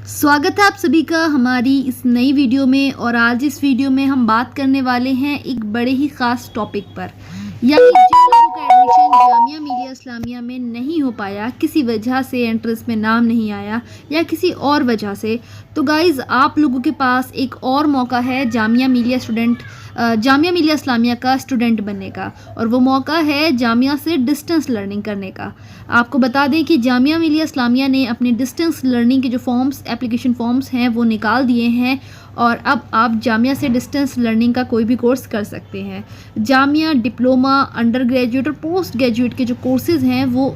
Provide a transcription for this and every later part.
स्वागत है आप सभी का हमारी इस नई वीडियो में। और आज इस वीडियो में हम बात करने वाले हैं एक बड़े ही ख़ास टॉपिक पर, यानी जिन लोगों का एडमिशन जामिया मिलिया इस्लामिया में नहीं हो पाया, किसी वजह से एंट्रेंस में नाम नहीं आया या किसी और वजह से, तो गाइज़ आप लोगों के पास एक और मौका है जामिया मिलिया इस्लामिया का स्टूडेंट बनने का। और वो मौका है जामिया से डिस्टेंस लर्निंग करने का। आपको बता दें कि जामिया मिलिया इस्लामिया ने अपने डिस्टेंस लर्निंग के जो एप्लीकेशन फॉर्म्स हैं वो निकाल दिए हैं और अब आप जामिया से डिस्टेंस लर्निंग का कोई भी कोर्स कर सकते हैं। जामिया डिप्लोमा, अंडर ग्रेजुएट और पोस्ट ग्रेजुएट के जो कोर्सेज़ हैं वो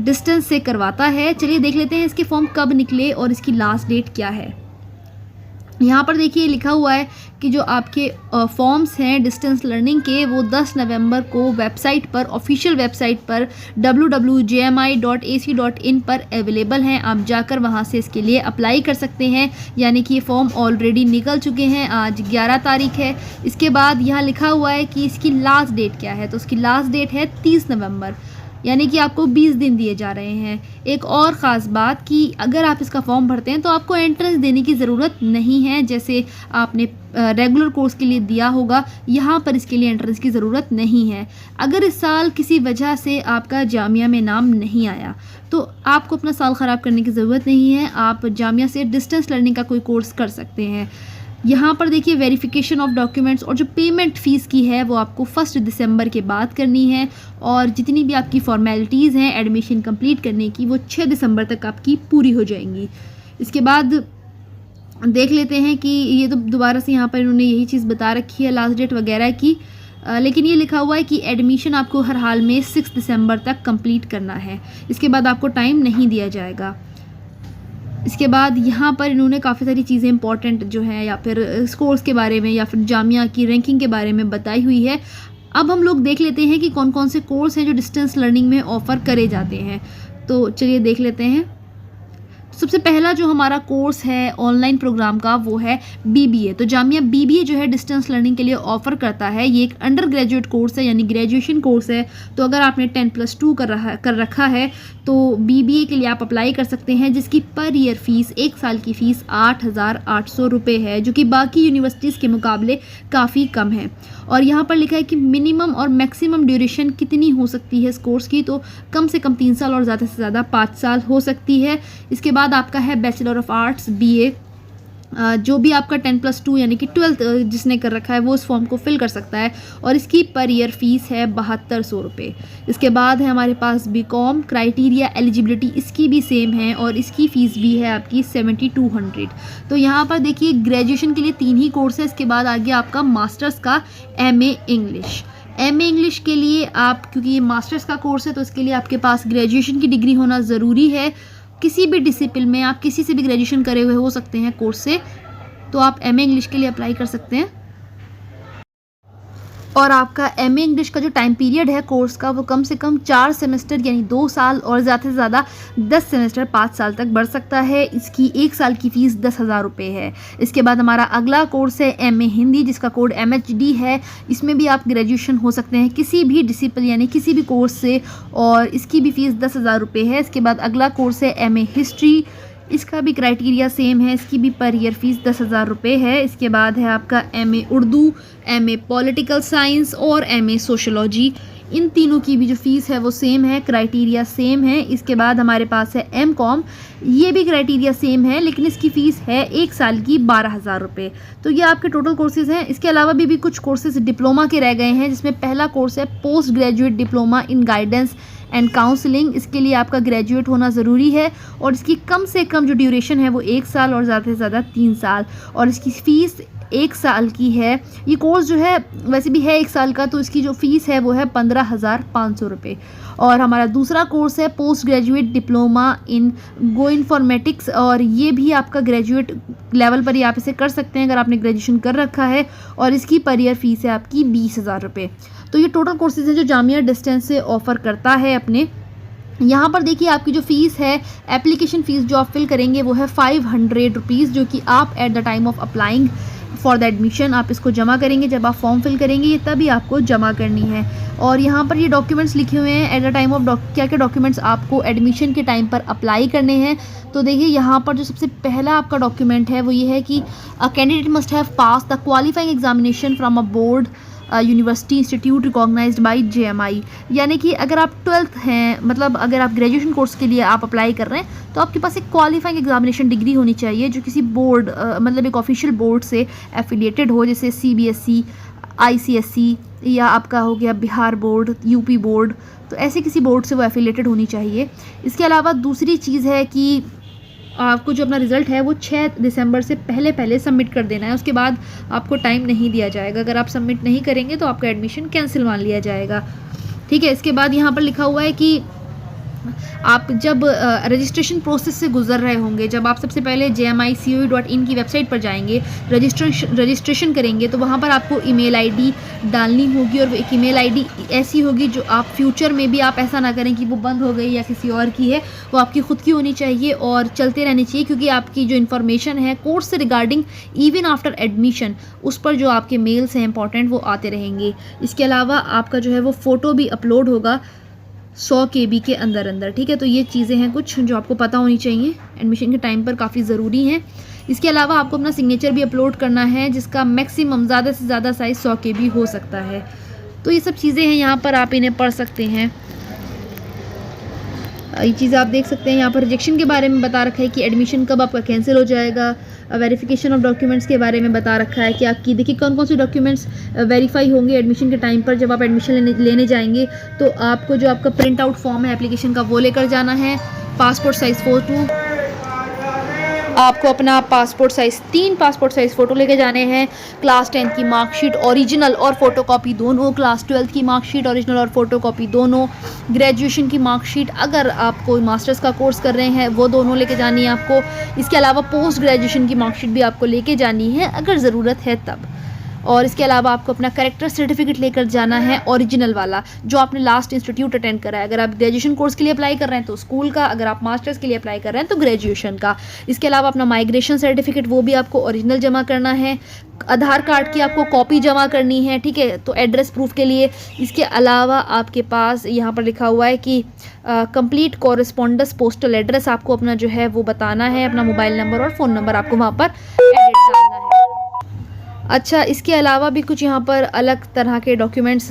डिस्टेंस से करवाता है। चलिए देख लेते हैं इसके फॉर्म कब निकले और इसकी लास्ट डेट क्या है। यहाँ पर देखिए लिखा हुआ है कि जो आपके फॉर्म्स हैं डिस्टेंस लर्निंग के वो 10 नवंबर को वेबसाइट पर, ऑफिशियल वेबसाइट पर www.jmi.ac.in पर अवेलेबल हैं। आप जाकर वहाँ से इसके लिए अप्लाई कर सकते हैं, यानी कि ये फॉर्म ऑलरेडी निकल चुके हैं। आज 11 तारीख है। इसके बाद यहाँ लिखा हुआ है कि इसकी लास्ट डेट क्या है, तो उसकी लास्ट डेट है 30 नवंबर, यानी कि आपको 20 दिन दिए जा रहे हैं। एक और ख़ास बात कि अगर आप इसका फॉर्म भरते हैं तो आपको एंट्रेंस देने की ज़रूरत नहीं है, जैसे आपने रेगुलर कोर्स के लिए दिया होगा। यहाँ पर इसके लिए एंट्रेंस की ज़रूरत नहीं है। अगर इस साल किसी वजह से आपका जामिया में नाम नहीं आया तो आपको अपना साल ख़राब करने की ज़रूरत नहीं है। आप जामिया से डिस्टेंस लर्निंग का कोई कोर्स कर सकते हैं। यहाँ पर देखिए वेरिफिकेशन ऑफ डॉक्यूमेंट्स और जो पेमेंट फ़ीस की है वो आपको 1 दिसंबर के बाद करनी है। और जितनी भी आपकी फॉर्मेलिटीज़ हैं एडमिशन कंप्लीट करने की वो 6 दिसंबर तक आपकी पूरी हो जाएंगी। इसके बाद देख लेते हैं कि ये तो दोबारा से यहाँ पर इन्होंने यही चीज़ बता रखी है लास्ट डेट वगैरह की, लेकिन ये लिखा हुआ है कि एडमिशन आपको हर हाल में 6 दिसंबर तक कंप्लीट करना है। इसके बाद आपको टाइम नहीं दिया जाएगा। इसके बाद यहाँ पर इन्होंने काफ़ी सारी चीज़ें इंपॉर्टेंट जो है या फिर स्कोर्स के बारे में या फिर जामिया की रैंकिंग के बारे में बताई हुई है। अब हम लोग देख लेते हैं कि कौन कौन से कोर्स हैं जो डिस्टेंस लर्निंग में ऑफ़र करे जाते हैं। तो चलिए देख लेते हैं। सबसे पहला जो हमारा कोर्स है ऑनलाइन प्रोग्राम का वो है बीबीए। तो जामिया बीबीए जो है डिस्टेंस लर्निंग के लिए ऑफ़र करता है। ये एक अंडर ग्रेजुएट कोर्स है, यानी ग्रेजुएशन कोर्स है। तो अगर आपने 10+2 कर रखा है तो बीबीए के लिए आप अप्लाई कर सकते हैं, जिसकी पर ईयर फ़ीस, एक साल की फ़ीस 8,800 रुपये है, जो कि बाकी यूनिवर्सिटीज़ के मुकाबले काफ़ी कम है। और यहाँ पर लिखा है कि मिनिमम और मैक्सिमम ड्यूरेशन कितनी हो सकती है इस कोर्स की, तो कम से कम 3 साल और ज़्यादा से ज़्यादा 5 साल हो सकती है। इसके बाद आपका है बैचलर ऑफ आर्ट्स बीए। जो भी आपका 10+2 यानी कि 12th जिसने कर रखा है वो इस फॉर्म को फिल कर सकता है और इसकी पर ईयर फ़ीस है 7200 रुपये। इसके बाद है हमारे पास बीकॉम। क्राइटेरिया एलिजिबिलिटी इसकी भी सेम है और इसकी फ़ीस भी है आपकी 7200। तो यहाँ पर देखिए ग्रेजुएशन के लिए 3 ही कोर्स है। इसके बाद आगे आपका मास्टर्स का MA इंग्लिश के लिए आप, क्योंकि ये मास्टर्स का कोर्स है तो इसके लिए आपके पास ग्रेजुएशन की डिग्री होना ज़रूरी है। किसी भी डिसिप्लिन में आप किसी से भी ग्रेजुएशन करे हुए हो सकते हैं कोर्स से, तो आप MA इंग्लिश के लिए अप्लाई कर सकते हैं। और आपका MA इंग्लिश का जो टाइम पीरियड है कोर्स का वो कम से कम 4 सेमेस्टर यानी 2 साल और ज़्यादा से ज़्यादा 10 सेमेस्टर 5 साल तक बढ़ सकता है। इसकी एक साल की फ़ीस 10,000 रुपये है। इसके बाद हमारा अगला कोर्स है MA हिंदी, जिसका कोड MHD है। इसमें भी आप ग्रेजुएशन हो सकते हैं किसी भी डिसिप्लिन यानी किसी भी कोर्स से, और इसकी भी फ़ीस 10,000 रुपये है। इसके बाद अगला कोर्स है MA हिस्ट्री। इसका भी क्राइटेरिया सेम है, इसकी भी पर ईयर फ़ीस 10,000 रुपये है। इसके बाद है आपका MA Urdu, MA political science और MA सोशोलॉजी। इन तीनों की भी जो फ़ीस है वो सेम है, क्राइटेरिया सेम है। इसके बाद हमारे पास है MCOM। ये भी क्राइटेरिया सेम है लेकिन इसकी फ़ीस है एक साल की 12,000 रुपये। तो ये आपके टोटल कोर्सेज़ हैं। इसके अलावा भी कुछ कोर्सेज़ डिप्लोमा के रह गए हैं, जिसमें पहला कोर्स है post graduate diploma in guidance and counselling. इसके लिए आपका ग्रेजुएट होना ज़रूरी है और इसकी कम से कम जो ड्यूरेशन है वो 1 साल और ज़्यादा से ज़्यादा 3 साल, और इसकी फ़ीस 1 साल की है। ये कोर्स जो है वैसे भी है 1 साल का, तो इसकी जो फ़ीस है वो है 15,500 रुपये। और हमारा दूसरा कोर्स है post graduate diploma in go informatics, और ये भी आपका ग्रेजुएट लेवल पर ही आप इसे कर सकते हैं अगर आपने ग्रेजुएशन कर रखा है, और इसकी पर ईयर फ़ीस है आपकी 20,000 रुपये। तो ये टोटल कोर्सेज हैं जो जामिया डिस्टेंस से ऑफ़र करता है अपने। यहाँ पर देखिए आपकी जो फ़ीस है, एप्लीकेशन फ़ीस जो आप फिल करेंगे वो है 500 रुपीज़, जो कि आप at the time of applying for the admission आप इसको जमा करेंगे। जब आप फॉर्म फिल करेंगे ये तभी आपको जमा करनी है। और यहाँ पर ये डॉक्यूमेंट्स लिखे हुए हैं एट द टाइम ऑफ क्या क्या डॉक्यूमेंट्स आपको एडमिशन के टाइम पर अप्लाई करने हैं। तो देखिए यहाँ पर जो सबसे पहला आपका डॉक्यूमेंट है वो ये है कि a candidate must have pass the qualifying examination from a board university institute recognised by JMI। यानी कि अगर आप 12th हैं, मतलब अगर आप ग्रेजुएशन कोर्स के लिए आप अप्लाई कर रहे हैं तो आपके पास एक क्वालिफाइंग एग्जामिनेशन डिग्री होनी चाहिए जो किसी बोर्ड मतलब एक ऑफिशियल बोर्ड से एफिलिएटेड हो, जैसे CBSE, ICSE या आपका हो गया बिहार बोर्ड, UP बोर्ड। तो ऐसे किसी बोर्ड से वो एफिलिएटेड होनी चाहिए। इसके अलावा दूसरी चीज़ है कि आपको जो अपना रिज़ल्ट है वो 6 दिसंबर से पहले सबमिट कर देना है। उसके बाद आपको टाइम नहीं दिया जाएगा। अगर आप सबमिट नहीं करेंगे तो आपका एडमिशन कैंसिल मान लिया जाएगा। ठीक है, इसके बाद यहाँ पर लिखा हुआ है कि आप जब रजिस्ट्रेशन प्रोसेस से गुजर रहे होंगे, जब आप सबसे पहले JMICOE.in की वेबसाइट पर जाएंगे, रजिस्ट्रेशन करेंगे, तो वहाँ पर आपको ईमेल आईडी डालनी होगी। और एक ईमेल आईडी ऐसी होगी जो आप फ्यूचर में भी आप ऐसा ना करें कि वो बंद हो गई या किसी और की है, वो आपकी ख़ुद की होनी चाहिए और चलते रहनी चाहिए, क्योंकि आपकी जो इन्फॉर्मेशन है कोर्स से रिगार्डिंग इवन आफ्टर एडमिशन, उस पर जो आपके मेल्स हैं इंपॉर्टेंट वो आते रहेंगे। इसके अलावा आपका जो है वो फ़ोटो भी अपलोड होगा 100 KB के अंदर। ठीक है, तो ये चीज़ें हैं कुछ जो आपको पता होनी चाहिए, एडमिशन के टाइम पर काफ़ी ज़रूरी हैं। इसके अलावा आपको अपना सिग्नेचर भी अपलोड करना है जिसका मैक्सिमम ज़्यादा से ज़्यादा साइज़ 100 KB हो सकता है। तो ये सब चीज़ें हैं, यहाँ पर आप इन्हें पढ़ सकते हैं। ये चीज़ आप देख सकते हैं। यहाँ पर रिजेक्शन के बारे में बता रखा है कि एडमिशन कब आपका कैंसिल हो जाएगा। वेरिफिकेशन ऑफ डॉक्यूमेंट्स के बारे में बता रखा है कि आपकी देखिए कौन कौन से डॉक्यूमेंट्स वेरीफाई होंगे एडमिशन के टाइम पर। जब आप एडमिशन लेने जाएंगे तो आपको जो आपका प्रिंट आउट फॉर्म है एप्लीकेशन का वो लेकर जाना है। पासपोर्ट साइज़ फ़ोटो, आपको अपना तीन पासपोर्ट साइज़ फ़ोटो लेके जाने हैं। क्लास 10 की मार्कशीट ओरिजिनल और फ़ोटोकॉपी दोनों, क्लास 12 की मार्कशीट ओरिजिनल और फ़ोटोकॉपी दोनों, ग्रेजुएशन की मार्कशीट अगर आप कोई मास्टर्स का कोर्स कर रहे हैं वो दोनों लेके जानी है आपको। इसके अलावा पोस्ट ग्रेजुएशन की मार्कशीट भी आपको लेके जानी है अगर ज़रूरत है तब। और इसके अलावा आपको अपना कैरेक्टर सर्टिफिकेट लेकर जाना है ओरिजिनल वाला, जो आपने लास्ट इंस्टीट्यूट अटेंड करा है। अगर आप ग्रेजुएशन कोर्स के लिए अप्लाई कर रहे हैं तो स्कूल का, अगर आप मास्टर्स के लिए अप्लाई कर रहे हैं तो ग्रेजुएशन का। इसके अलावा अपना माइग्रेशन सर्टिफिकेट वो भी आपको ओरिजिनल जमा करना है। आधार कार्ड की आपको कॉपी जमा करनी है, ठीक है, तो एड्रेस प्रूफ के लिए। इसके अलावा आपके पास यहाँ पर लिखा हुआ है कि कंप्लीट कॉरेस्पॉन्डेंस पोस्टल एड्रेस आपको अपना जो है वो बताना है। अपना मोबाइल नंबर और फ़ोन नंबर आपको वहाँ पर एडिट डालना है। अच्छा, इसके अलावा भी कुछ यहाँ पर अलग तरह के डॉक्यूमेंट्स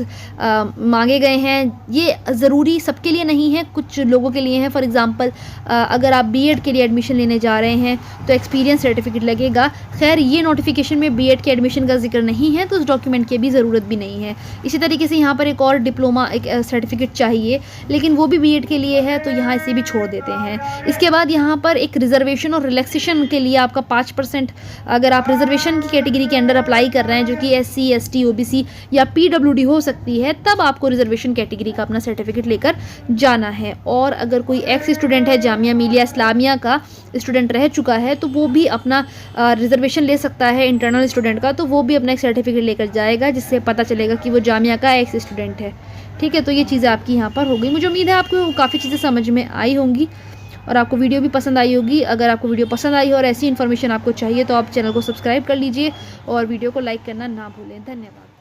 मांगे गए हैं। ये ज़रूरी सबके लिए नहीं है, कुछ लोगों के लिए हैं। फॉर एग्ज़ाम्पल अगर आप B.Ed के लिए एडमिशन लेने जा रहे हैं तो एक्सपीरियंस सर्टिफिकेट लगेगा। खैर ये नोटिफिकेशन में B.Ed के एडमिशन का जिक्र नहीं है तो उस डॉक्यूमेंट की भी ज़रूरत भी नहीं है। इसी तरीके से यहाँ पर एक और डिप्लोमा एक सर्टिफिकेट चाहिए, लेकिन वो भी B.Ed के लिए है तो यहाँ इसे भी छोड़ देते हैं। इसके बाद यहाँ पर एक रिजर्वेशन और रिलैक्सेशन के लिए आपका 5%, अगर आप रिजर्वेशन की कैटेगरी के अंडर अप्लाई कर रहे हैं जो कि SC, ST, OBC या PWD हो सकती है, तब आपको रिजर्वेशन कैटेगरी का अपना सर्टिफिकेट लेकर जाना है। और अगर कोई एक्स स्टूडेंट है, जामिया मिलिया इस्लामिया का स्टूडेंट रह चुका है, तो वो भी अपना रिजर्वेशन ले सकता है इंटरनल स्टूडेंट का, तो वो भी अपना एक सर्टिफिकेट लेकर जाएगा जिससे पता चलेगा कि वो जामिया का एक्स स्टूडेंट है। ठीक है, तो ये चीज़ें आपकी यहाँ पर हो गई। मुझे उम्मीद है आपको काफ़ी चीज़ें समझ में आई होंगी और आपको वीडियो भी पसंद आई होगी। अगर आपको वीडियो पसंद आई हो और ऐसी इन्फॉर्मेशन आपको चाहिए तो आप चैनल को सब्सक्राइब कर लीजिए और वीडियो को लाइक करना ना भूलें। धन्यवाद।